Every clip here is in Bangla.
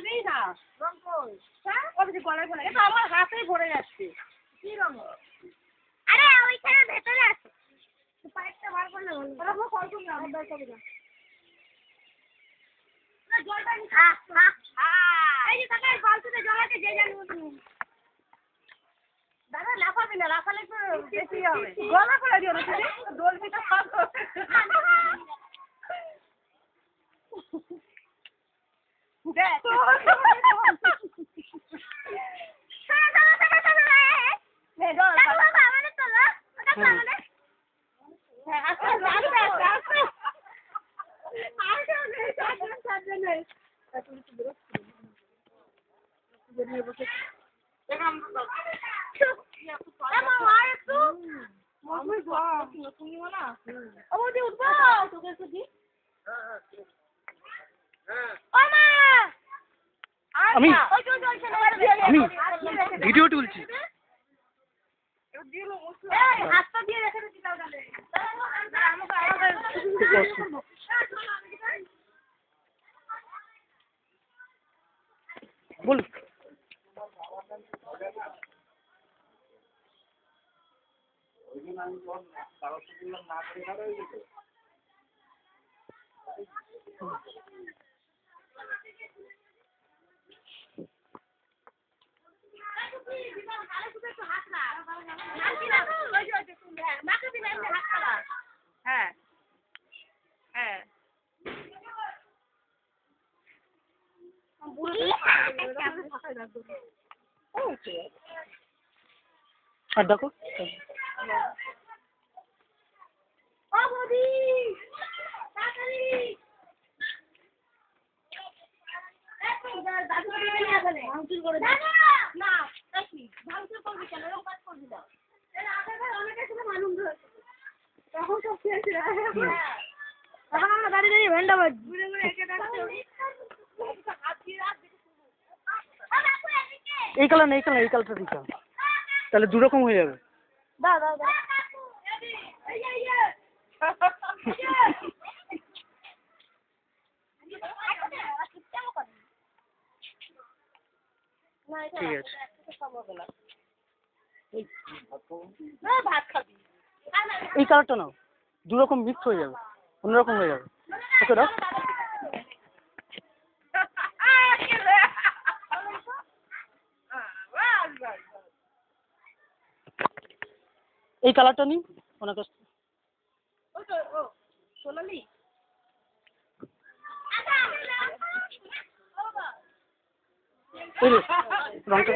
নেই না রং কই হ্যাঁ ওই যে গলায় গলায় এটা আমার হাতেই ভরে যাচ্ছে কি রং আরে ওইখানে ভেতরে আছে পাইপটা বার করলে ভালো ওরা কল করবে না বার করবে না না জলটা নি এই যে টাকা বালতিতে জল আছে যে জানি দাদা লাফাবি না লাফালে তো বেশি হবে গলা করে দিও না তুমি দোলবিটা ফাঁক দেখ আমি ভিডিও তুলছি হাতটা দিয়ে রেখে দিচ্ছি তাহলে বল হ্যাঁ হ্যাঁ আর দেখো এই কালার না এই কালার এই কালারটা দিতে হবে তাহলে দুরকম হয়ে যাবে ঠিক আছে এই কালারটা নাও দুরকম মিক্স হয়ে যাবে অন্যরকম হয়ে যাবে ওকে দাও এই কালারটা নিন ওনার কাছ সোনালি রংটা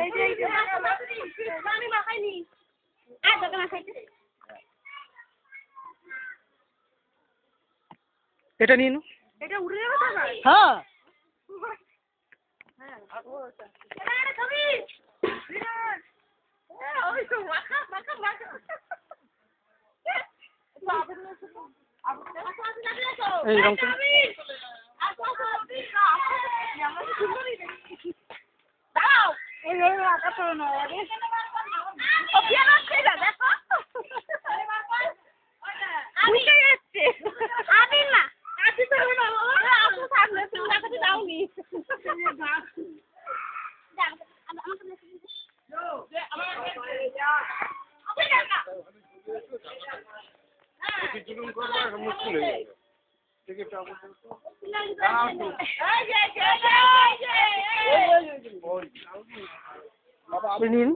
এটা নিয়ে নো এটা উড়ে যাবে তো হ্যাঁ এই রংটা নিন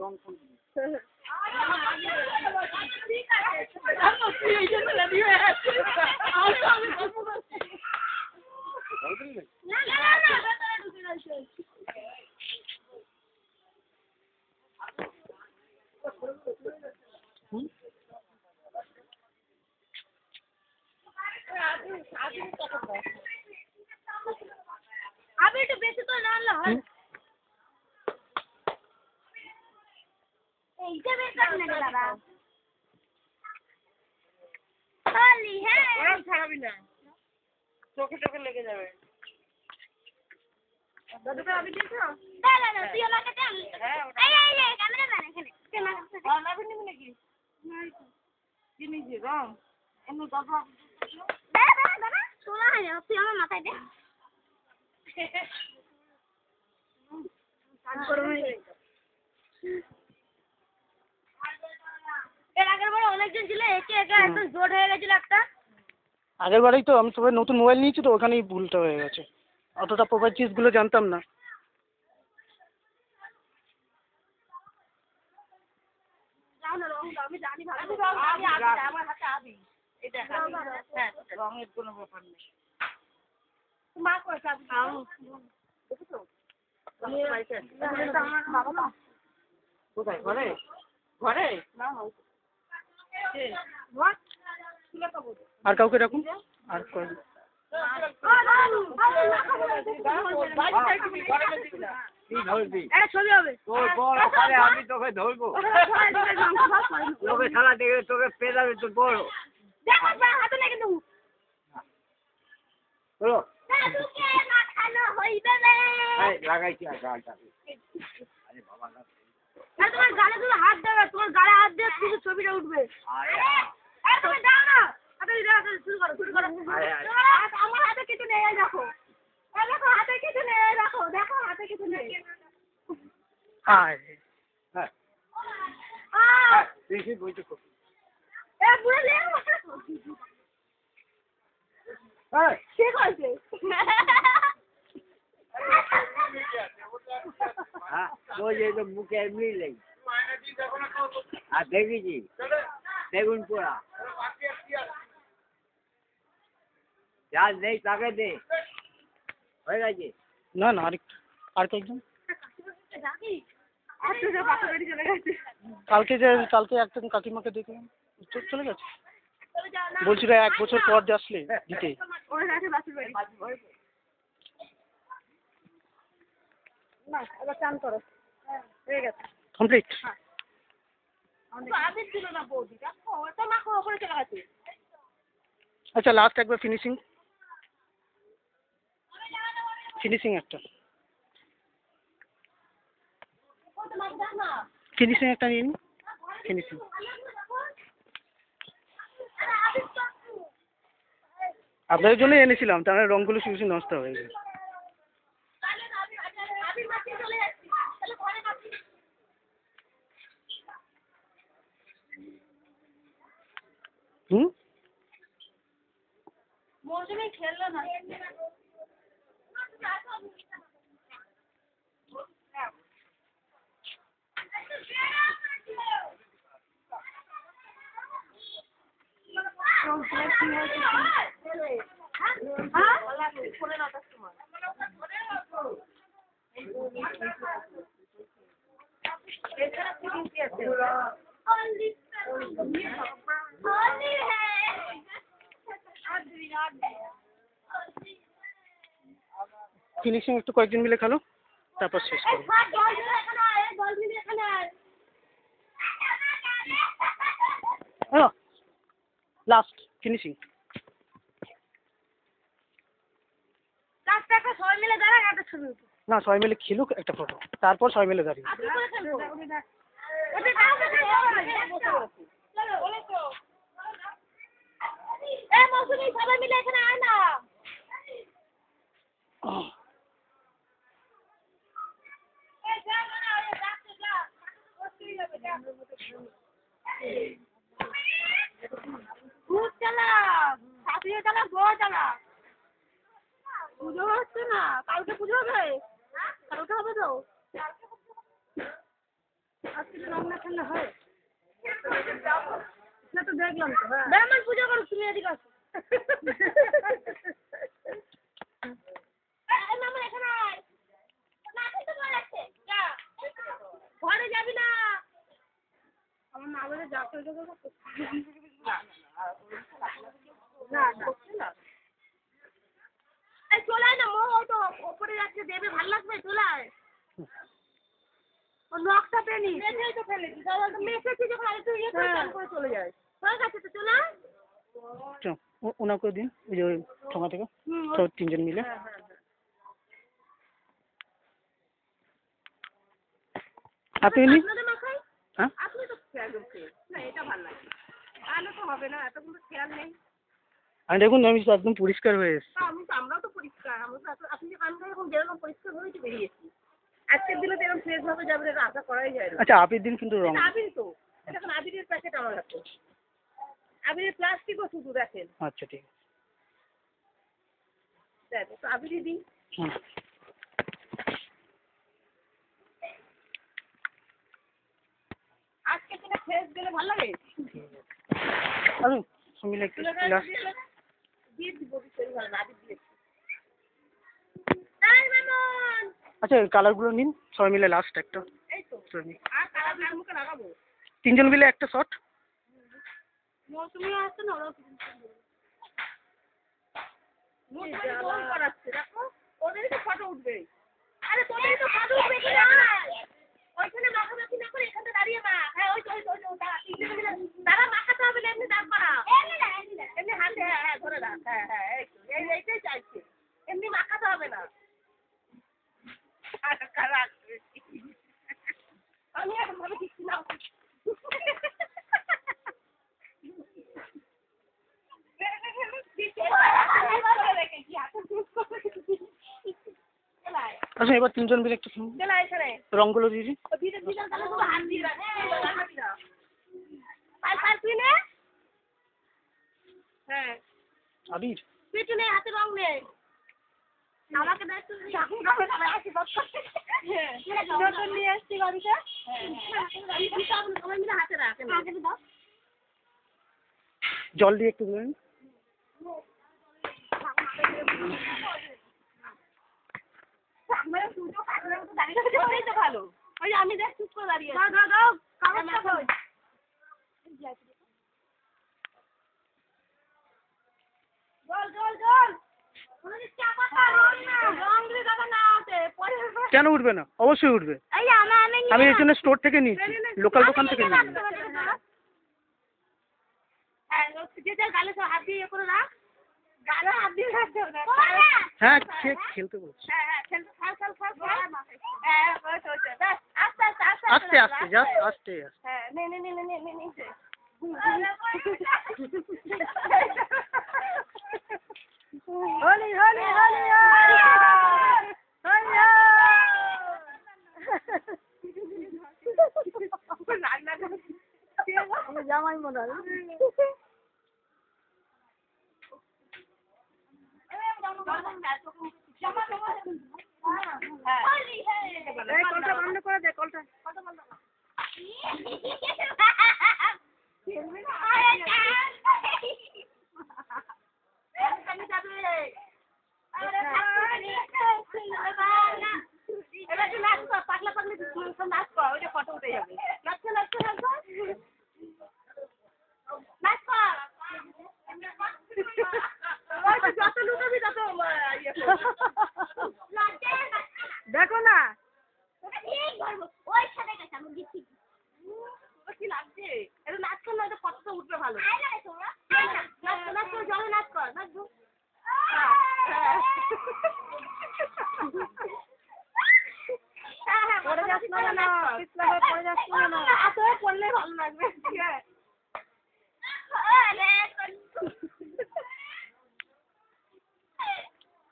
আমি একটু বেশি করে না আনলে হয় এইটা বের করে নেবে দাদা খালি হ্যাঁ গরম ছাড়াবি না চোখে চোখে লেগে যাবে দাদুকে আমি দিয়েছো দাদা না তুই আমাকে দে আমি হ্যাঁ এই ক্যামেরাম্যান এখানে ক্যামেরা নাবি নিবি নাকি কি নিয়েছি রং এমনি দাদা দাদা তোলা হয় না তুই আমার মাথায় দে এর আগের বারে অনেকজন ছিল, একে একে একদম জোট হয়ে গেছিল একটা। আগের বারেই তো আমি সবাই নতুন মোবাইল নিয়েছি তো ওখানেই ভুলটা হয়ে গেছে, অতটা প্রপার্টিসগুলো জানতাম না। আমি জানি ভালো আমার হাতে আবি এটা হ্যাঁ রঙের কোনো ব্যাপার নেই মা করেছে আপনি দেখেছো কোথায় ঘরে ঘরে না আর কাউকে রাখুন, আর কয়েকজন। ছবি হবে তোর বড় ওখানে আমি তোকে ধরবো, তোকে খেলা দেখে তোকে পেয়ে যাবে তোর বড়। দেখো হাতে লেগে দেবো চলো হইবে না। লাগাইছি আর গালটা। আরে বাবা না, তোমার গালে তুমি হাত দেবে, তোমার গালে হাত দিয়ে শুধু ছবিটা উঠবে। তুমি দাও না, শুরু করো শুরু করো। আমার হাতে কিছু নেই, দেখো দেখো হাতে কিছু নেই, দেখো দেখো হাতে কিছু নেই। হ্যাঁ বেশি বইতে বুড়ো ঠিক আছে। হ্যাঁ ওই যে তো মুখে এমনি লেগে আর দেখেছি বেগুন পোড়া যার নেই তাকে দে, হয়ে গেছে। না না আরেকটু, আর কয়েকজন। কালকে একজন কাকিমাকে দেখে চলে গেছে, বলছিল 1 বছর পর আসলে দিতে। এবার চান করো হয়ে গেছে কমপ্লিট। আবির ছিল না বৌদি দেখো তো মাখো ওপরে চলে গেছে আচ্ছা লাস্ট একবার ফিনিশিং একটা ফিনিশিং একটা নিয়ে নিন। ফিনিশিং আপনাদের জন্য এনেছিলাম, তার রঙগুলো শুধু নষ্ট হয়ে গেছে। হুম মৌসুমি খেললো না ফিনিশিং একটু কয়েকজন মিলে খেলো, তারপর শেষ করো। Last finishing. সবাই মিলে দাঁড়ায় একটা ছবি উঠবে। না সবাই মিলে খেলুক একটা ফটো, তারপর সবাই মিলে দাঁড়িয়ে। সবাই মিলে এখানে আয় না। ভূত চালা, শাশুড়ি চালা, বউ চালা। পুজো হচ্ছে না, কালকে পুজো হবে, কালকে হবে তো। আজকে তো রং না খেললে হয় না তো, দেখলাম তো। ব্রাহ্মণ পুজো করো, তুমি এদিকে আসো। এখানে আয়, না খেতে বলে যাচ্ছে, যা ঘরে যাবি না। আমার মা বলে যা করে দেবো না চলে আয় না, মো ওই তো ওপরে যাচ্ছে, দেবে ভালো লাগবে, চলে আয়। ও নকটা পেনি মেসেই তো ফেলেছি, মেসেছি যখন আরেকটু ইয়ে করে চলে যায়, হয়ে গেছে তো চলে আয়। ওনাকে দিন, ওই যে ঠোঙা থেকে সব 3 জন মিলে। আপনি নিন। হ্যাঁ আপনি তো একদম খেয়ে না, এটা ভালো লাগে তাহলে তো হবে না, এত কিন্তু খেয়াল নেই। আর দেখুন আমি তো একদম পরিষ্কার হয়ে এসেছি। আমরাও তো পরিষ্কার, আমরা তো আপনি যে কান করে এখন যেরকম পরিষ্কার হয়েছে বেরিয়েছি। আজকের দিনে তো এরকম ফ্রেশ ভাবে যাবে এটা আশা করাই যায় না। আচ্ছা আবির দিন কিন্তু রং। এটা আবির তো, এটা এখন আবিরের প্যাকেট আমার কাছে, আবিরের প্লাস্টিকও শুধু দেখেন। আচ্ছা ঠিক আছে। দেখ তো আবিরই দিই। হুম। আজকে দিনে ফ্রেশ দিলে ভালো লাগে। আরে সুমিলা একটু লাস্ট। দিয়ে দিব শরীর ভালো না আবির দিয়ে। আচ্ছা কালারগুলো নিন সবাই মিলে লাস্ট একটা। এই তো আর কালার মুখে লাগাবো। তিনজন মিলে একটা শট। তুমিও আসছো না, ওরাও গোল করাচ্ছে দেখো, ওদেরই তো ফটো উঠবে। আরে তোদেরই তো ফটো উঠবে কি না? ওইখানে মাখামাখি না করে এখানে দাঁড়িয়ে মা। হ্যাঁ ওই দাঁড়া, তিনজনে মিলে দাঁড়া, মাখাতে হবে না, এমনি দাঁড় করা। এমনি হাতে হ্যাঁ ধরে রাখ, হ্যাঁ এই তো, এইটাই চাইছে, এমনি মাখাতে হবে না। আমি এখন ভাবে দিচ্ছি না। আচ্ছা এবার তিনজন মিলে একটু রংগুলো দিয়ে দিন। হ্যাঁ আবির তুই একটু নে, হাতে রং নে। আমাকে দেখ তুই নতুন নিয়ে আসছি গাড়িতে। সবাই মিলে হাতে রাখ। জল দিয়ে একটু দিন। ভালো ওই আমি দেখ চুপ করে দাঁড়িয়ে দাও দাও দাও, কাগজটা কই? জল জল জল। ওরে চাপা খা, রং না, রং দিয়ে দাও না হাতে পরে। কেন উঠবে না? অবশ্যই উঠবে। এই আমি আমি এর জন্য স্টোর থেকে নিয়েছি, লোকাল দোকান থেকে নিয়েছি। হ্যাঁ যে যা গালে সব হাত দিয়ে করে রাখ। গালে হাত দিয়ে রাখতে হবে না। হ্যাঁ খেলতে বলছি। হ্যাঁ হ্যাঁ খেলতে খাল হ্যাঁ আস্তে আস্তে আস্তে আস্তে জাস্ট আস্তে আস্তে। হ্যাঁ নে হোলি হোলি হোলি জামাই মনে হয়। কলটা বন্ধ করে দে, কলটা এবার তুই নাচ কর, পাগলা পাগলি সব নাচ কর, ওইটা ফটো উঠে যাবে। নাচ কর নাচ কর। যত লুকাবি তত ইয়ে দেখো না ওই সাথে গেছে আমি দিচ্ছি। কি লাগছে, এটা নাচ কর না, এটা ফটোটা উঠবে ভালো। নাচ কর, জলে নাচ কর, নাচ কর। পড়ে যাস না কেন, পিছলা হয়ে পড়ে যাস না কেন, হাতে পড়লে ভালো লাগবে। ঠিক আছে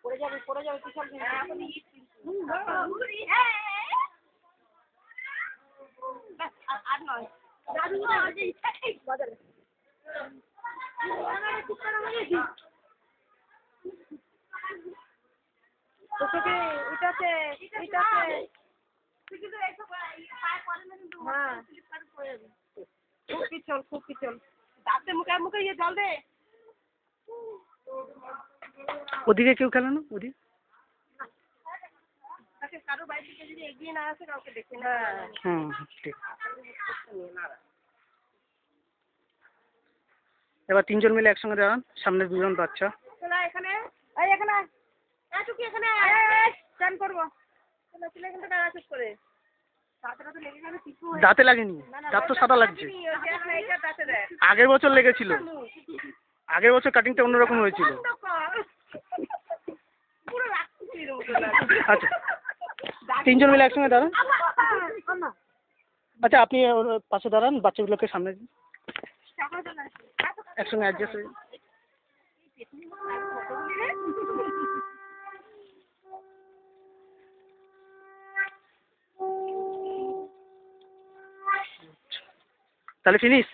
পড়ে যাবে পিছল আর নয় বাজারে তোকে এটাতে হ্যাঁ খুব পিছল দাঁতে মুখে ইয়ে জল দে। ওদিকে কেউ খেলে না ওদিকে? কারো বাড়ি থেকে যদি এগিয়ে না আসে কাউকে দেখে না। হুম ঠিক। এবার তিনজন মিলে একসঙ্গে দাঁড়ান, সামনে দুজন বাচ্চা। এখানে এখানে এটুকু এখানে স্ট্যান্ড করবো। চলে এখান থেকে চুপ করে। দাঁতে লাগেনি, দাঁত তো সাদা লাগছে। আগের বছর লেগেছিল, আগের বছর কাটিংটা অন্যরকম হয়েছিল। আচ্ছা তিনজন মিলে একসঙ্গে দাঁড়ান। আচ্ছা আপনি ওর পাশে দাঁড়ান, বাচ্চাগুলোকে সামনে দিন, একসঙ্গে অ্যাডজাস্ট হয়ে। তাহলে ফিনিশ।